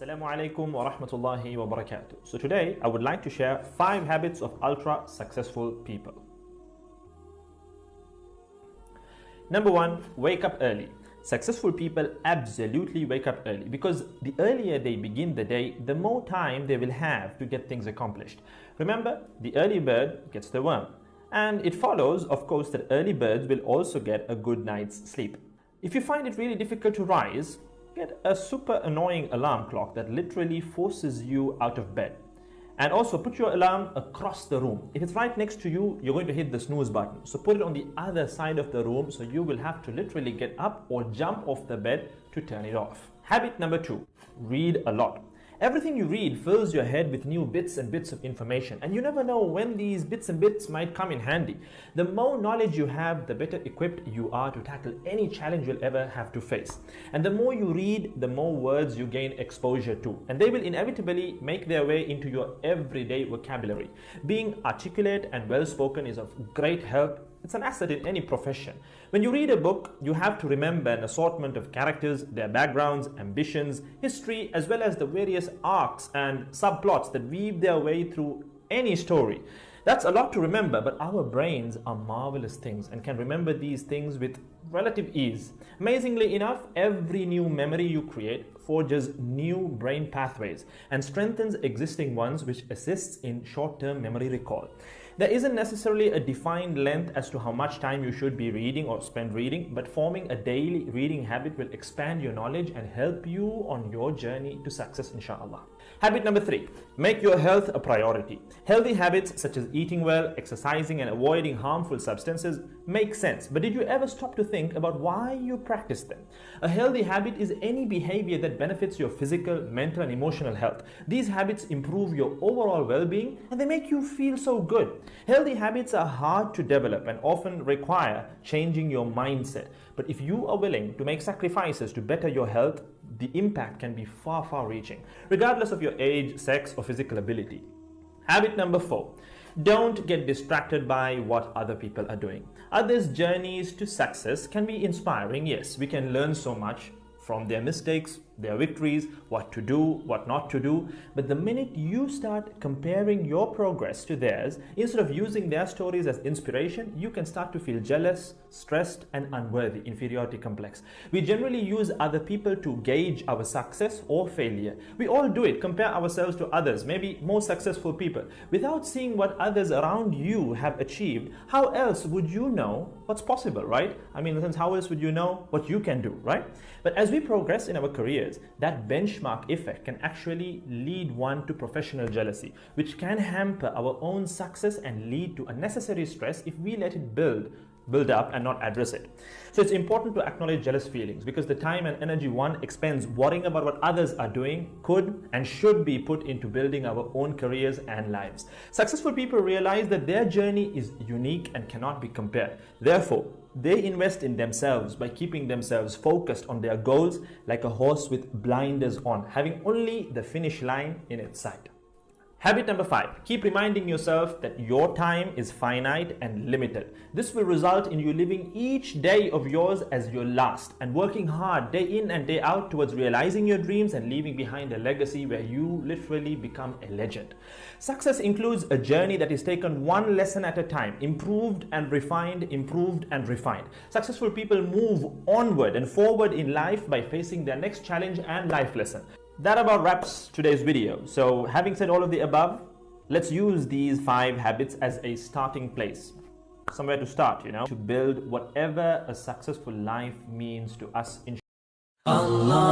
Assalamu alaikum wa rahmatullahi wa barakatuh. So today I would like to share 5 habits of ultra successful people. Number 1, wake up early. Successful people absolutely wake up early because the earlier they begin the day, the more time they will have to get things accomplished. Remember, the early bird gets the worm. And it follows, of course, that early birds will also get a good night's sleep. If you find it really difficult to rise, get a super annoying alarm clock that literally forces you out of bed. And also put your alarm across the room. If it's right next to you, you're going to hit the snooze button. So put it on the other side of the room so you will have to literally get up or jump off the bed to turn it off. Habit number 2, read a lot. Everything you read fills your head with new bits and bits of information, and you never know when these bits and bits might come in handy. The more knowledge you have, the better equipped you are to tackle any challenge you'll ever have to face. And the more you read, the more words you gain exposure to, and they will inevitably make their way into your everyday vocabulary. Being articulate and well-spoken is of great help. It's an asset in any profession. When you read a book, you have to remember an assortment of characters, their backgrounds, ambitions, history, as well as the various arcs and subplots that weave their way through any story. That's a lot to remember, but our brains are marvelous things and can remember these things with relative ease. Amazingly enough, every new memory you create forges new brain pathways and strengthens existing ones, which assists in short-term memory recall. There isn't necessarily a defined length as to how much time you should be reading or spend reading, but forming a daily reading habit will expand your knowledge and help you on your journey to success, inshallah. Habit number 3, make your health a priority. Healthy habits such as eating well, exercising, and avoiding harmful substances make sense, but did you ever stop to think about why you practice them? A healthy habit is any behavior that benefits your physical, mental, and emotional health. These habits improve your overall well-being and they make you feel so good. Healthy habits are hard to develop and often require changing your mindset. But if you are willing to make sacrifices to better your health, the impact can be far, far reaching, regardless of your age, sex, or physical ability. Habit number 4, don't get distracted by what other people are doing. Others' journeys to success can be inspiring. Yes, we can learn so much from their mistakes, their victories, what to do, what not to do. But the minute you start comparing your progress to theirs, instead of using their stories as inspiration, you can start to feel jealous, stressed, and unworthy, inferiority complex. We generally use other people to gauge our success or failure. We all do it, compare ourselves to others, maybe more successful people. Without seeing what others around you have achieved, how else would you know what's possible, right? I mean, in a sense, how else would you know what you can do, right? But as we progress in our careers, that benchmark effect can actually lead one to professional jealousy, which can hamper our own success and lead to unnecessary stress if we let it build up and not address it. So it's important to acknowledge jealous feelings because the time and energy one expends worrying about what others are doing could and should be put into building our own careers and lives. Successful people realize that their journey is unique and cannot be compared. Therefore, they invest in themselves by keeping themselves focused on their goals like a horse with blinders on, having only the finish line in its sight. Habit number 5, keep reminding yourself that your time is finite and limited. This will result in you living each day of yours as your last and working hard day in and day out towards realizing your dreams and leaving behind a legacy where you literally become a legend. Success includes a journey that is taken one lesson at a time, improved and refined, improved and refined. Successful people move onward and forward in life by facing their next challenge and life lesson. That about wraps today's video. So having said all of the above, let's use these 5 habits as a starting place. Somewhere to start, to build whatever a successful life means to us, inshallah.